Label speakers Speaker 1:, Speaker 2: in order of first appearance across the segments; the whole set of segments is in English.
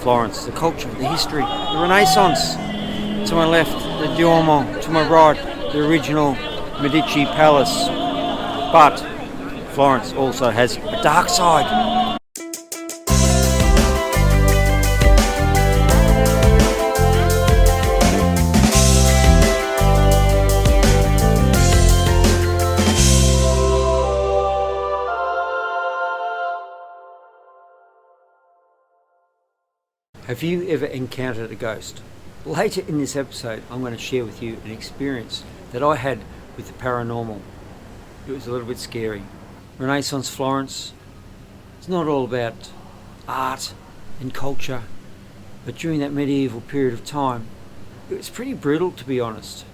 Speaker 1: Florence, the culture, the history, the Renaissance. To my left, the Duomo. To my right, the original Medici Palace. But Florence also has a dark side. Have you ever encountered a ghost? Later in this episode, I'm going to share with you an experience that I had with the paranormal. It was a little bit scary. Renaissance Florence, it's not all about art and culture, but during that medieval period of time, it was pretty brutal, to be honest,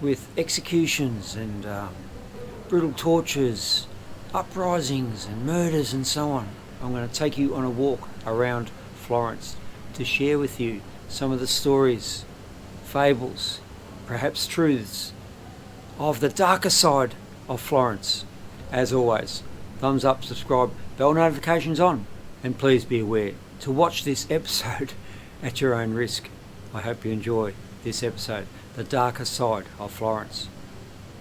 Speaker 1: with executions and brutal tortures, uprisings and murders and so on. I'm going to take you on a walk around Florence to share with you some of the stories, fables, perhaps truths of the darker side of Florence. As always, thumbs up, subscribe, bell notifications on, and please be aware to watch this episode at your own risk. I hope you enjoy this episode, the darker side of Florence.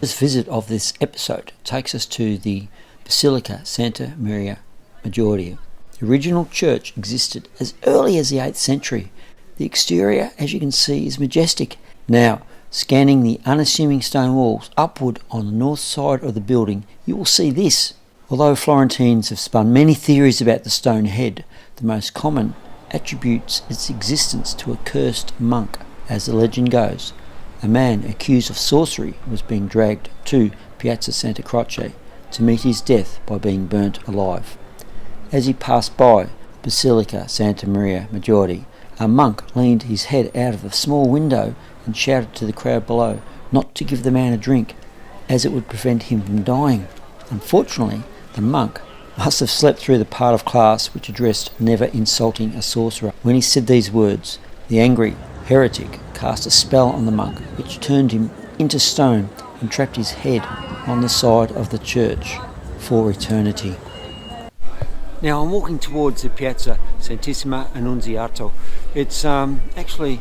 Speaker 1: This visit of this episode takes us to the Basilica Santa Maria Maggiore. The original church existed as early as the 8th century. The exterior, as you can see, is majestic. Now, scanning the unassuming stone walls upward on the north side of the building, you will see this. Although Florentines have spun many theories about the stone head, the most common attributes its existence to a cursed monk. As the legend goes, a man accused of sorcery was being dragged to Piazza Santa Croce to meet his death by being burnt alive. As he passed by Basilica Santa Maria Maggiore, a monk leaned his head out of a small window and shouted to the crowd below not to give the man a drink, as it would prevent him from dying. Unfortunately, the monk must have slept through the part of class which addressed never insulting a sorcerer. When he said these words, the angry heretic cast a spell on the monk, which turned him into stone and trapped his head on the side of the church for eternity. Now I'm walking towards the Piazza Santissima Annunziata. It's actually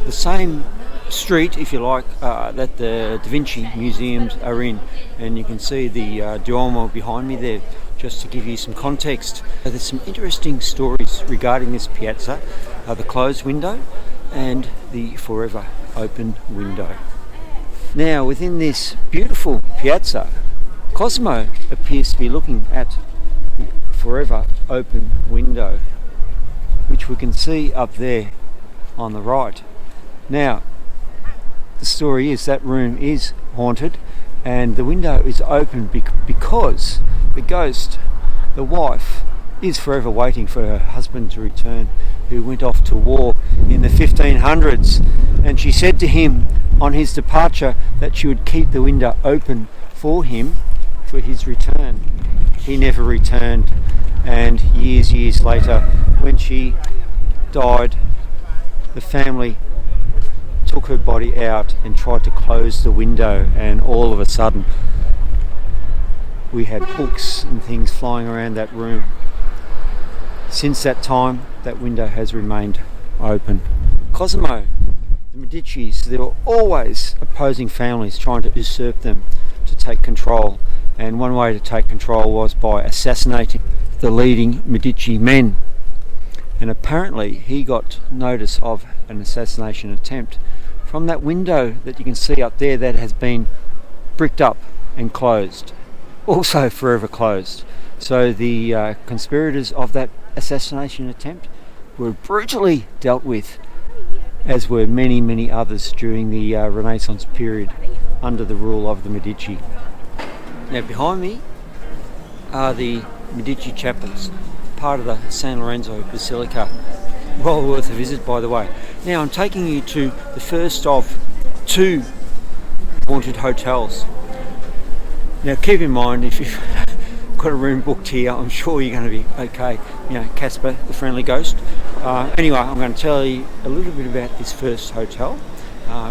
Speaker 1: the same street, if you like, that the Da Vinci museums are in, and you can see the Duomo behind me there, just to give you some context. There's some interesting stories regarding this piazza, the closed window and the forever open window. Now within this beautiful piazza, Cosimo appears to be looking at the forever open window, which we can see up there on the right. Now the story is that room is haunted and the window is open because the ghost, the wife, is forever waiting for her husband to return, who went off to war in the 1500s, and she said to him on his departure that she would keep the window open for him for his return. He never returned, and years later, when she died, the family took her body out and tried to close the window, and all of a sudden we had books and things flying around that room. Since that time, that window has remained open. Cosimo, the Medicis, there were always opposing families trying to usurp them, to take control, and one way to take control was by assassinating the leading Medici men. And apparently he got notice of an assassination attempt from that window that you can see up there that has been bricked up and closed, also forever closed. So the conspirators of that assassination attempt were brutally dealt with, as were many others during the Renaissance period under the rule of the Medici. Now behind me are the Medici chapels, part of the San Lorenzo Basilica. Well worth a visit, by the way. Now I'm taking you to the first of two haunted hotels. Now keep in mind, if you've got a room booked here, I'm sure you're going to be okay. You know, Casper, the friendly ghost. Anyway, I'm going to tell you a little bit about this first hotel.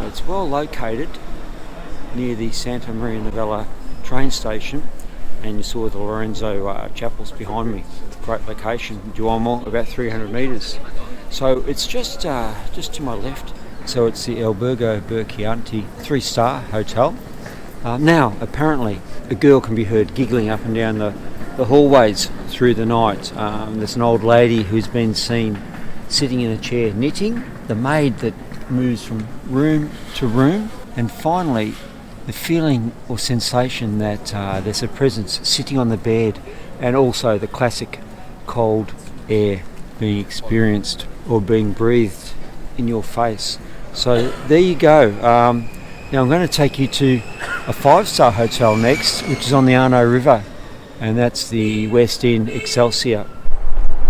Speaker 1: It's well located near the Santa Maria Novella train station, and you saw the Lorenzo chapels behind me. Great location, Duomo, about 300 metres. So it's just to my left. So it's the Albergo Burchianti 3-star hotel. Now, apparently, a girl can be heard giggling up and down the hallways through the night. There's an old lady who's been seen sitting in a chair knitting, the maid that moves from room to room, and finally the feeling or sensation that there's a presence sitting on the bed, and also the classic cold air being experienced or being breathed in your face. So there you go. Now I'm going to take you to a 5-star hotel next, which is on the Arno River, and that's the Westin Excelsior.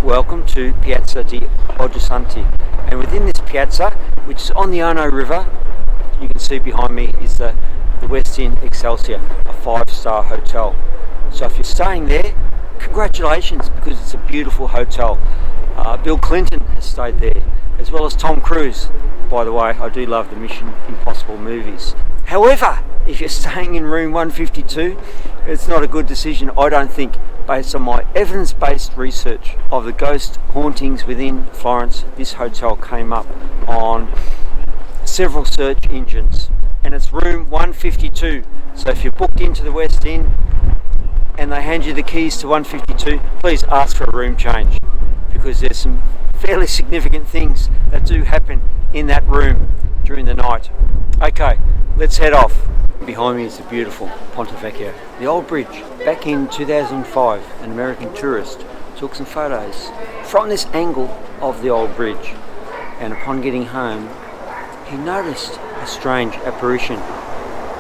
Speaker 1: Welcome to Piazza di Oggisanti, and within this piazza, which is on the Arno River, you can see behind me is the Westin Excelsior, a 5-star hotel. So if you're staying there, congratulations, because it's a beautiful hotel. Bill Clinton has stayed there, as well as Tom Cruise. By the way, I do love the Mission Impossible movies. However, if you're staying in room 152, it's not a good decision, I don't think, based on my evidence-based research of the ghost hauntings within Florence. This hotel came up on several search engines, and it's room 152. So if you're booked into the Westin and they hand you the keys to 152, please ask for a room change, because there's some fairly significant things that do happen in that room during the night. Okay, let's head off. Behind me is the beautiful Ponte Vecchio, the old bridge. Back in 2005, an American tourist took some photos from this angle of the old bridge, and upon getting home, he noticed a strange apparition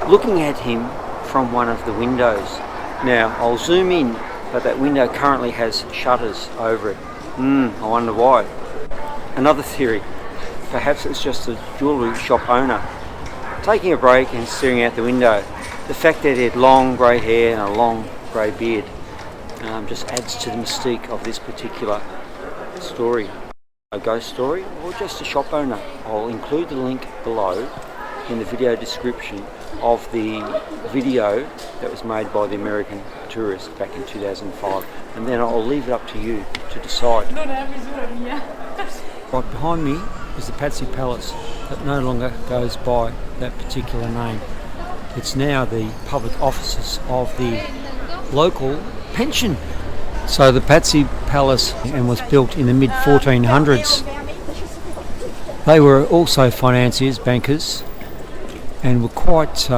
Speaker 1: looking at him from one of the windows. Now, I'll zoom in, but that window currently has shutters over it. I wonder why. Another theory, perhaps it's just a jewellery shop owner taking a break and staring out the window. The fact that he had long grey hair and a long grey beard just adds to the mystique of this particular story. A ghost story, or just a shop owner. I'll include the link below in the video description of the video that was made by the American tourist back in 2005, and then I'll leave it up to you to decide. Right behind me is the Pazzi Palace that no longer goes by that particular name. It's now the public offices of the local pension. So the Pazzi Palace was built in the mid-1400s. They were also financiers, bankers, and were quite,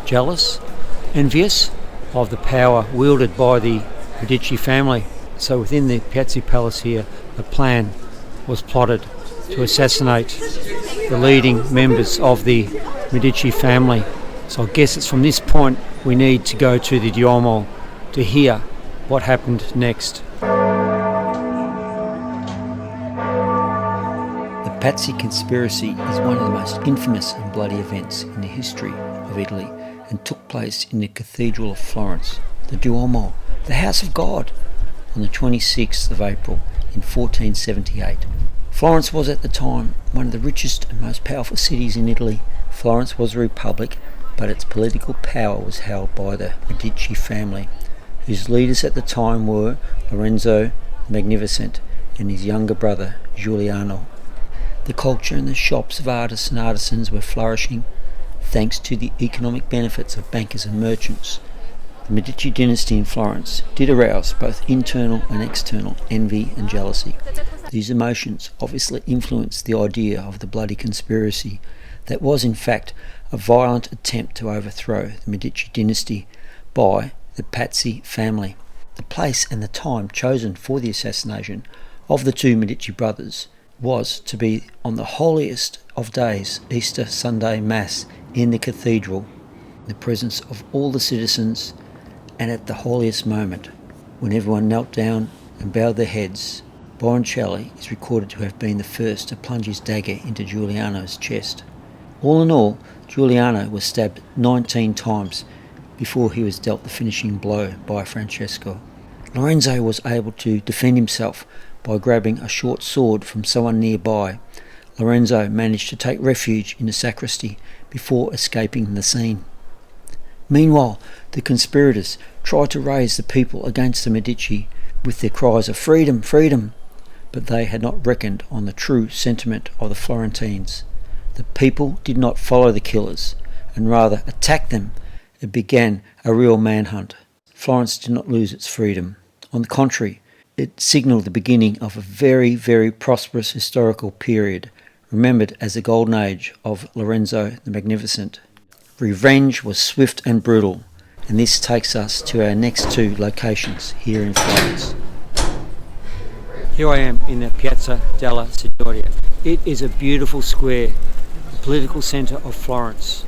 Speaker 1: jealous, envious of the power wielded by the Medici family. So within the Pazzi Palace here, the plan was plotted to assassinate the leading members of the Medici family. So I guess it's from this point we need to go to the Duomo to hear what happened next. The Pazzi conspiracy is one of the most infamous and bloody events in the history of Italy, and took place in the Cathedral of Florence, the Duomo, the House of God, on the 26th of April in 1478. Florence was at the time one of the richest and most powerful cities in Italy. Florence was a republic, but its political power was held by the Medici family, whose leaders at the time were Lorenzo the Magnificent and his younger brother Giuliano. The culture and the shops of artists and artisans were flourishing thanks to the economic benefits of bankers and merchants. The Medici dynasty in Florence did arouse both internal and external envy and jealousy. These emotions obviously influenced the idea of the bloody conspiracy that was in fact a violent attempt to overthrow the Medici dynasty by the Pazzi family. The place and the time chosen for the assassination of the two Medici brothers was to be on the holiest of days, Easter Sunday Mass, in the cathedral, in the presence of all the citizens, and at the holiest moment, when everyone knelt down and bowed their heads. Boroncelli is recorded to have been the first to plunge his dagger into Giuliano's chest. All in all, Giuliano was stabbed 19 times before he was dealt the finishing blow by Francesco. Lorenzo was able to defend himself by grabbing a short sword from someone nearby. Lorenzo managed to take refuge in the sacristy before escaping the scene. Meanwhile, the conspirators tried to raise the people against the Medici with their cries of freedom, freedom, but they had not reckoned on the true sentiment of the Florentines. The people did not follow the killers, and rather attacked them. It began a real manhunt. Florence did not lose its freedom. On the contrary, it signalled the beginning of a very, very prosperous historical period, remembered as the golden age of Lorenzo the Magnificent. Revenge was swift and brutal, and this takes us to our next two locations here in Florence. Here I am in the Piazza della Signoria. It is a beautiful square, the political centre of Florence.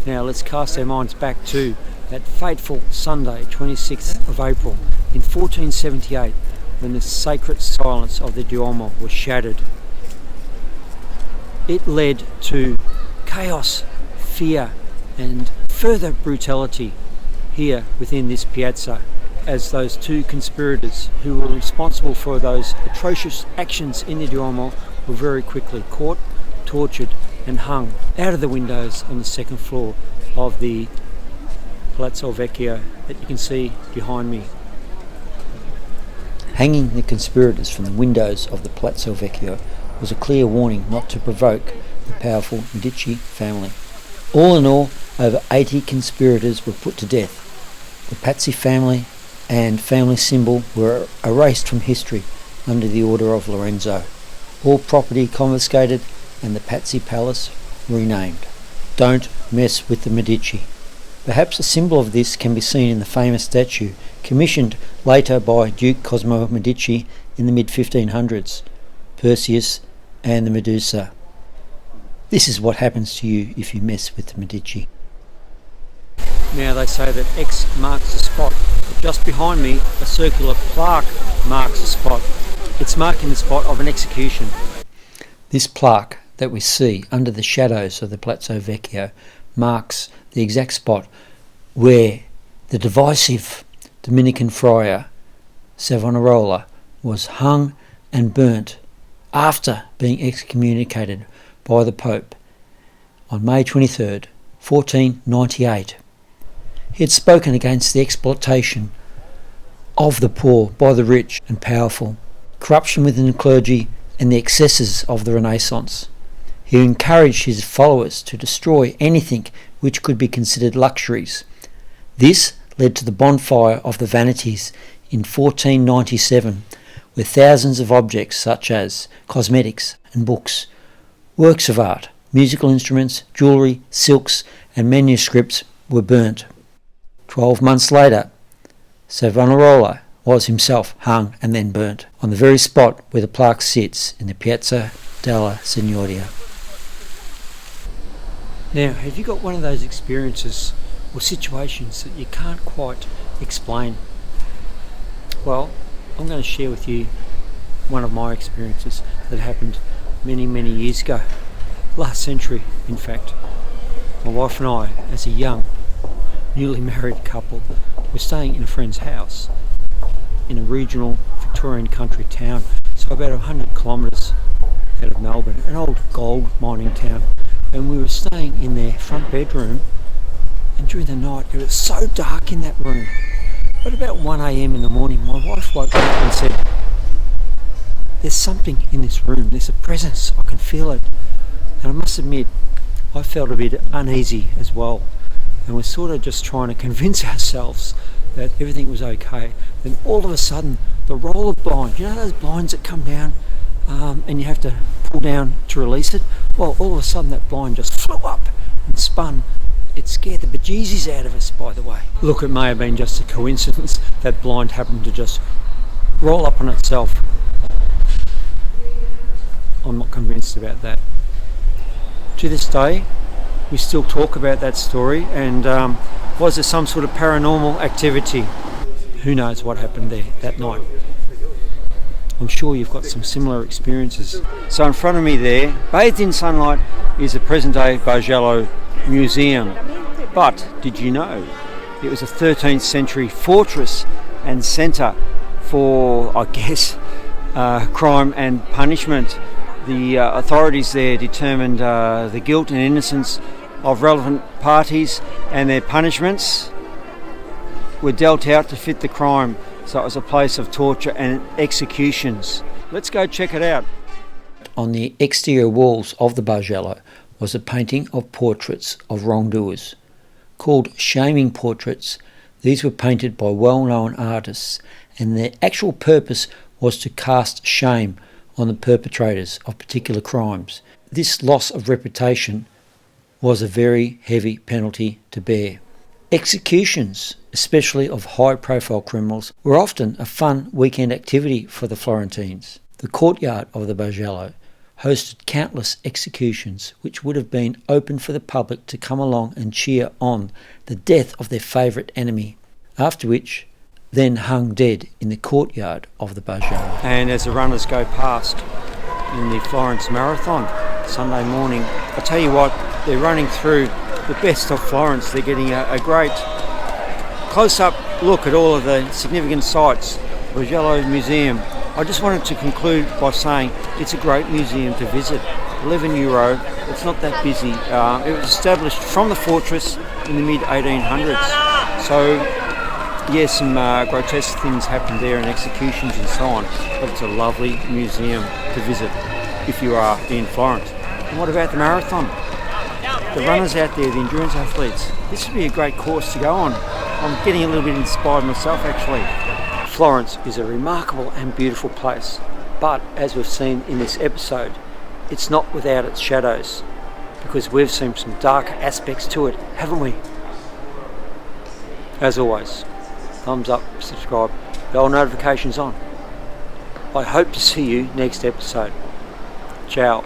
Speaker 1: Now let's cast our minds back to that fateful Sunday, 26th of April in 1478, when the sacred silence of the Duomo was shattered. It led to chaos, fear, and further brutality here within this piazza, as those two conspirators who were responsible for those atrocious actions in the Duomo were very quickly caught, tortured, and hung out of the windows on the second floor of the Palazzo Vecchio that you can see behind me. Hanging the conspirators from the windows of the Palazzo Vecchio was a clear warning not to provoke the powerful Medici family. All in all, over 80 conspirators were put to death. The Pazzi family and family symbol were erased from history under the order of Lorenzo. All property confiscated and the Pazzi Palace renamed. Don't mess with the Medici. Perhaps a symbol of this can be seen in the famous statue commissioned later by Duke Cosimo Medici in the mid-1500s, Perseus and the Medusa. This is what happens to you if you mess with the Medici. Now they say that X marks the spot, but just behind me a circular plaque marks the spot. It's marking the spot of an execution. This plaque that we see under the shadows of the Palazzo Vecchio marks the exact spot where the divisive Dominican friar Savonorola was hung and burnt after being excommunicated by the Pope on May 23rd, 1498. He had spoken against the exploitation of the poor by the rich and powerful, corruption within the clergy, and the excesses of the Renaissance. He encouraged his followers to destroy anything which could be considered luxuries. This led to the bonfire of the vanities in 1497, where thousands of objects such as cosmetics and books, works of art, musical instruments, jewellery, silks and manuscripts were burnt. 12 months later, Savonorola was himself hung and then burnt on the very spot where the plaque sits in the Piazza della Signoria. Now, have you got one of those experiences or situations that you can't quite explain? Well, I'm going to share with you one of my experiences that happened many, many years ago. Last century, in fact. My wife and I, as a young, newly married couple, were staying in a friend's house in a regional Victorian country town, so about 100 kilometres out of Melbourne, an old gold mining town. And we were staying in their front bedroom, and during the night it was so dark in that room. But about 1 a.m. in the morning, my wife woke up and said, "There's something in this room, there's a presence, I can feel it." And I must admit, I felt a bit uneasy as well, and we're sort of just trying to convince ourselves that everything was okay. Then all of a sudden, the roller blind, you know those blinds that come down and you have to pull down to release it? Well, all of a sudden that blind just flew up and spun. It scared the bejesus out of us, by the way. Look, it may have been just a coincidence that blind happened to just roll up on itself. I'm not convinced about that. To this day, we still talk about that story, and was there some sort of paranormal activity? Who knows what happened there that night? I'm sure you've got some similar experiences. So in front of me there, bathed in sunlight, is the present-day Bargello Museum. But did you know it was a 13th century fortress and centre for, I guess, crime and punishment? The authorities there determined the guilt and innocence of relevant parties, and their punishments were dealt out to fit the crime. So it was a place of torture and executions. Let's go check it out. On the exterior walls of the Bargello was a painting of portraits of wrongdoers. Called shaming portraits, these were painted by well-known artists, and their actual purpose was to cast shame on the perpetrators of particular crimes. This loss of reputation was a very heavy penalty to bear. Executions, especially of high-profile criminals, were often a fun weekend activity for the Florentines. The courtyard of the Bargello hosted countless executions which would have been open for the public to come along and cheer on the death of their favourite enemy, after which then hung dead in the courtyard of the Bargello. And as the runners go past in the Florence Marathon Sunday morning, I tell you what, they're running through the best of Florence. They're getting a great close-up look at all of the significant sites. Bargello Museum. I just wanted to conclude by saying it's a great museum to visit. €11. It's not that busy. It was established from the fortress in the mid-1800s. So, yes, some grotesque things happened there and executions and so on. But it's a lovely museum to visit if you are in Florence. And what about the marathon? The runners out there, the endurance athletes. This would be a great course to go on. I'm getting a little bit inspired myself actually. Florence is a remarkable and beautiful place, but as we've seen in this episode, it's not without its shadows, because we've seen some dark aspects to it, haven't we? As always, thumbs up, subscribe, bell notifications on. I hope to see you next episode. Ciao.